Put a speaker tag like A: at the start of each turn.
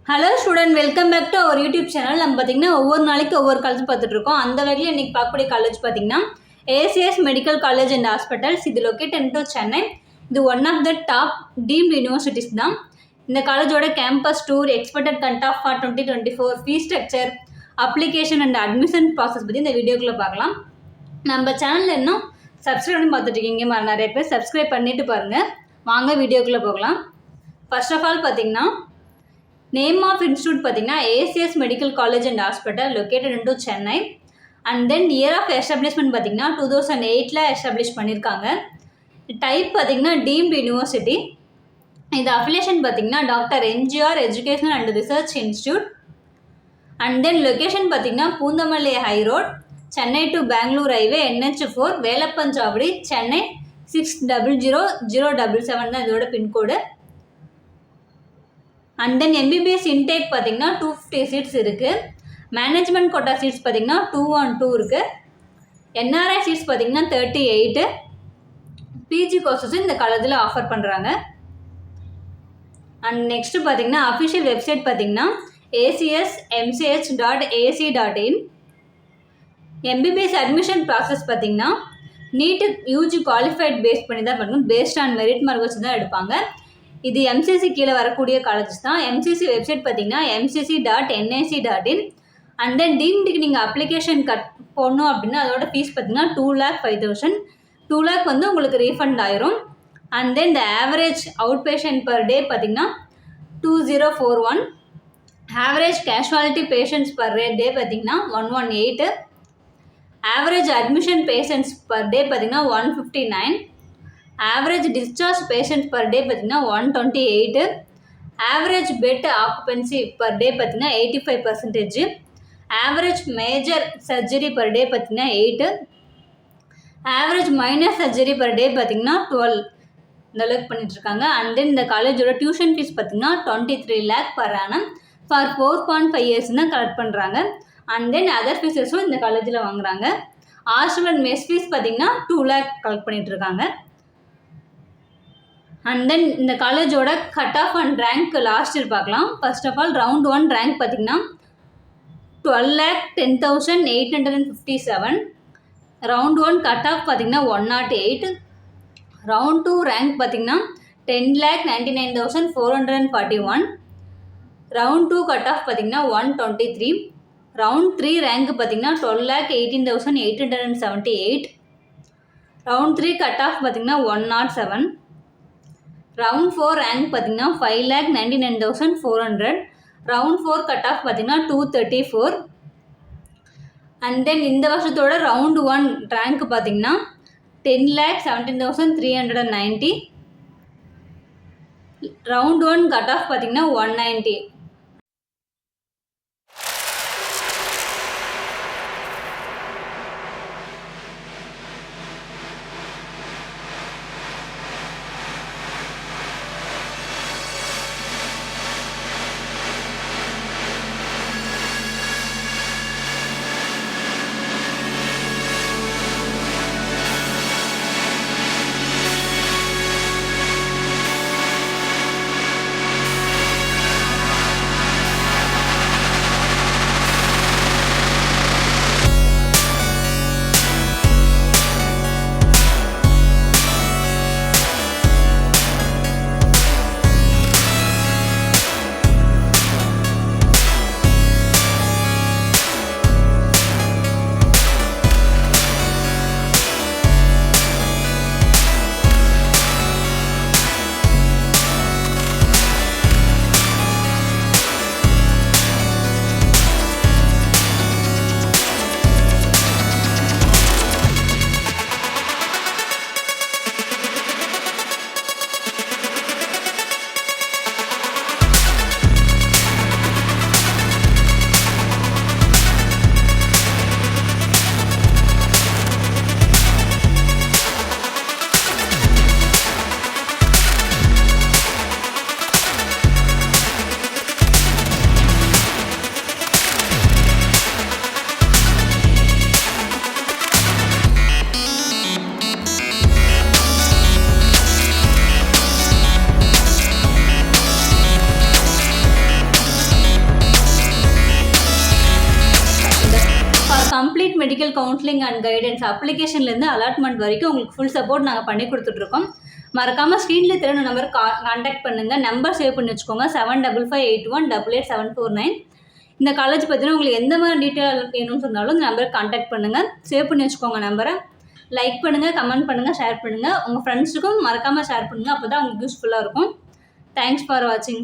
A: Hello student, welcome back to our YouTube channel. நம்ம பார்த்தீங்கன்னா ஒவ்வொரு நாளைக்கு ஒவ்வொரு காலேஜ் பார்த்துட்டு இருக்கோம். அந்த வகையில் இன்றைக்கி பார்க்கக்கூடிய காலேஜ் பார்த்தீங்கன்னா ACS medical college and hospitals. இது லொக்கேட்டட் இன் சென்னை. இது one of the top deemed universities தான். இந்த காலேஜோட campus tour, expected cut off for 2024, fees structure, application and admission process பற்றி இந்த வீடியோக்குள்ளே பார்க்கலாம். நம்ம சேனலில் இன்னும் சப்ஸ்கிரைப் பண்ணி பார்த்துட்டு இருக்கீங்க, நிறைய பேர் சப்ஸ்கிரைப் பண்ணிட்டு பாருங்கள். வாங்க வீடியோக்குள்ளே போகலாம். ஃபர்ஸ்ட் ஆஃப் ஆல் பார்த்தீங்கன்னா நேம் ஆஃப் இன்ஸ்டியூட் பார்த்தீங்கன்னா ACS medical college and hospital located in Chennai. And then year of establishment பார்த்தீங்கன்னா 2008 எஸ்டாப்ளிஷ் பண்ணியிருக்காங்க. டைப் பார்த்தீங்கன்னா டீம்டு யூனிவர்சிட்டி. இது அஃபிலியேஷன் பார்த்தீங்கன்னா doctor MGR educational and research institute. And then location பார்த்தீங்கன்னா Poonamallee high road, Chennai to Bangalore highway, NH4, Velappanchavadi, Chennai 600007 தான் இதோட pincode. And then MBBS intake பார்த்தீங்கன்னா 250 seeds இருக்குது. மேனேஜ்மெண்ட் கோட்டா சீட்ஸ் பார்த்தீங்கன்னா 212 இருக்குது. என்ஆர்ஐ சீட்ஸ் பார்த்தீங்கன்னா 38. பிஜி கோர்சஸ் இந்த காலேஜில் ஆஃபர் பண்ணுறாங்க. அண்ட் நெக்ஸ்ட்டு பார்த்தீங்கன்னா அஃபிஷியல் வெப்சைட் பார்த்தீங்கன்னா acsmch.ac.in. எம்பிபிஎஸ் அட்மிஷன் ப்ராசஸ் பார்த்தீங்கன்னா நீட்டு யூஜி குவாலிஃபைட் பேஸ் பண்ணி தான் பண்ணணும். பேஸ்ட் ஆன் மெரிட் மார்க் வச்சு தான் எடுப்பாங்க. இது எம்சிசி கீழே வரக்கூடிய காலேஜஸ் தான். எம்சிசி வெப்சைட் பார்த்தீங்கன்னா mcc.nic.in. அண்ட் தென் டீம்டுக்கு நீங்கள் அப்ளிகேஷன் போடணும் அப்படின்னா அதோட ஃபீஸ் பார்த்தீங்கன்னா 2,05,000. 2 lakh வந்து உங்களுக்கு ரீஃபண்ட் ஆயிரும். அண்ட் தென் இந்த average out patient per day பார்த்தீங்கன்னா 2041. Average casualty patients per day பார்த்தீங்கன்னா 118. Average admission patients per day பார்த்தீங்கன்னா 159. Average discharge patients per day பார்த்தீங்கன்னா 128. Average bed occupancy per day பார்த்தீங்கன்னா 85%. Average major surgery per day பார்த்தீங்கன்னா 8. Average minor surgery per day பார்த்தீங்கன்னா 12. இந்த அளவுக்கு பண்ணிட்டுருக்காங்க. அண்ட் தென் இந்த காலேஜோட டியூஷன் ஃபீஸ் பார்த்தீங்கன்னா 23 lakh per annum for 4.5 years தான் கலெக்ட் பண்ணுறாங்க. அண்ட் தென் அதர் ஃபீஸஸும் இந்த காலேஜில் வாங்குறாங்க. ஹாஸ்டல் அண்ட் மெஸ் ஃபீஸ் பார்த்தீங்கன்னா 2 lakh கலெக்ட் பண்ணிகிட்ருக்காங்க. அண்ட் தென் இந்த காலேஜோட cut off and rank last year பார்க்கலாம். First of all round 1 rank பார்த்தீங்கன்னா 12,10,857. ரவுண்ட் 1 கட் ஆஃப் பார்த்தீங்கன்னா 108. ரவுண்ட் 2 ரேங்க் பார்த்தீங்கன்னா 10,99,441. ரவுண்ட் 2 கட் ஆஃப் பார்த்தீங்கன்னா 123. ரவுண்ட் 3 ரேங்க் பார்த்தீங்கன்னா 12,18,878. ரவுண்ட் 3 கட் ஆஃப் பார்த்தீங்கன்னா 107. ரவுண்ட் 4 ரேங்க் பார்த்தீங்கன்னா 5,99,400. ரவுண்ட் 4 கட் ஆஃப் பார்த்தீங்கன்னா 234. அண்ட் தென் இந்த வருஷத்தோட ரவுண்ட் 1 ரேங்க் பார்த்தீங்கன்னா 10,17,390. ரவுண்ட் 1 கட் ஆஃப் பார்த்தீங்கன்னா 190. மெடிக்கல் கவுன்சிலிங் அண்ட் கைடன்ஸ் அப்ளிகேஷன்லேருந்து அலாட்மெண்ட் வரைக்கும் உங்களுக்கு ஃபுல் சப்போர்ட் நாங்கள் பண்ணி கொடுத்துட்ருக்கோம். மறக்காமல் ஸ்க்ரீனில் தெரியும் நம்பர் கான்டாக்ட் பண்ணுங்கள். நம்பர் சேவ் பண்ணி வச்சுக்கோங்க 7558188749. இந்த காலேஜ் பற்றினா உங்களுக்கு எந்த மாதிரி டீட்டெயில் வேணும்னு சொன்னாலும் இந்த நம்பருக்கு கான்டாக்ட் பண்ணுங்கள். சேவ் பண்ணி வச்சுக்கோங்க நம்பரை. லைக் பண்ணுங்கள், கமெண்ட் பண்ணுங்கள், ஷேர் பண்ணுங்கள். உங்கள் ஃப்ரெண்ட்ஸுக்கும் மறக்காமல் ஷேர் பண்ணுங்கள். அப்போ தான் உங்களுக்கு யூஸ்ஃபுல்லாக இருக்கும். தேங்க்ஸ் ஃபார் வாட்சிங்.